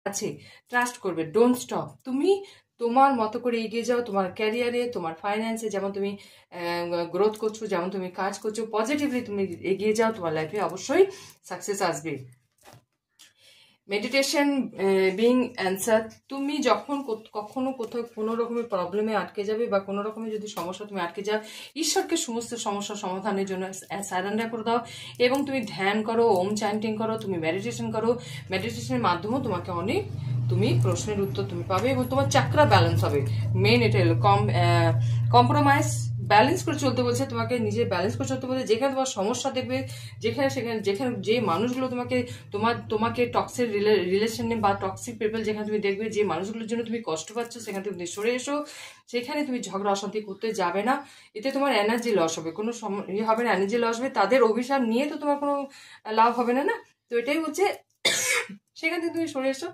আছে, ট্রাস্ট করবে, don't stop. তুমি তোমার মতো করে এগিয়ে যাও, তোমার ক্যারিয়ারে, তোমার ফাইন্যান্সে যেমন তুমি গ্রোথ করছো, যেমন তুমি কাজ করছো, পজিটিভলি তুমি এগিয়ে যাও, তোমার লাইফে অবশ্যই সাকসেস আসবে। Meditation being answer. তুমি যখন কখনো কোথাও কোনো রকমের প্রবলেমে আটকে যাবে বা কোনো রকমের যদি সমস্যা তুমি আটকে যাও, ঈশ্বরকে সমস্ত সমস্যার সমাধানের জন্য সারেন্ডার করে দাও এবং তুমি ধ্যান করো, ওম চ্যান্টিং করো, তুমি মেডিটেশন করো। মেডিটেশনের মাধ্যমেও তোমাকে অনেক তুমি প্রশ্নের উত্তর তুমি পাবে এবং তোমার চাকরা ব্যালেন্স হবে। মেন এটা হলো কম্প্রোমাইজ, ব্যালেন্স করে চলতে বলছে, তোমাকে নিজে ব্যালেন্স করে চলতে বলছে। যেখানে তোমার সমস্যা দেখবে, যেখানে যে মানুষগুলো তোমাকে টক্সিক রিলেশনে বা টক্সিক পিপল যেখানে তুমি দেখবে যে মানুষগুলোর জন্য তুমি কষ্ট পাচ্ছ, সেখানে তুমি সরে এসো। সেখানে তুমি ঝগড়া অশান্তি করতে যাবে না, এতে তোমার এনার্জি লস হবে, কোনো হবে না, এনার্জি লস হবে। তাদের অভিশাপ নিয়ে তো তোমার কোনো লাভ হবে না, না? তো এটাই হচ্ছে সেখান থেকে তুমি সরে এসো।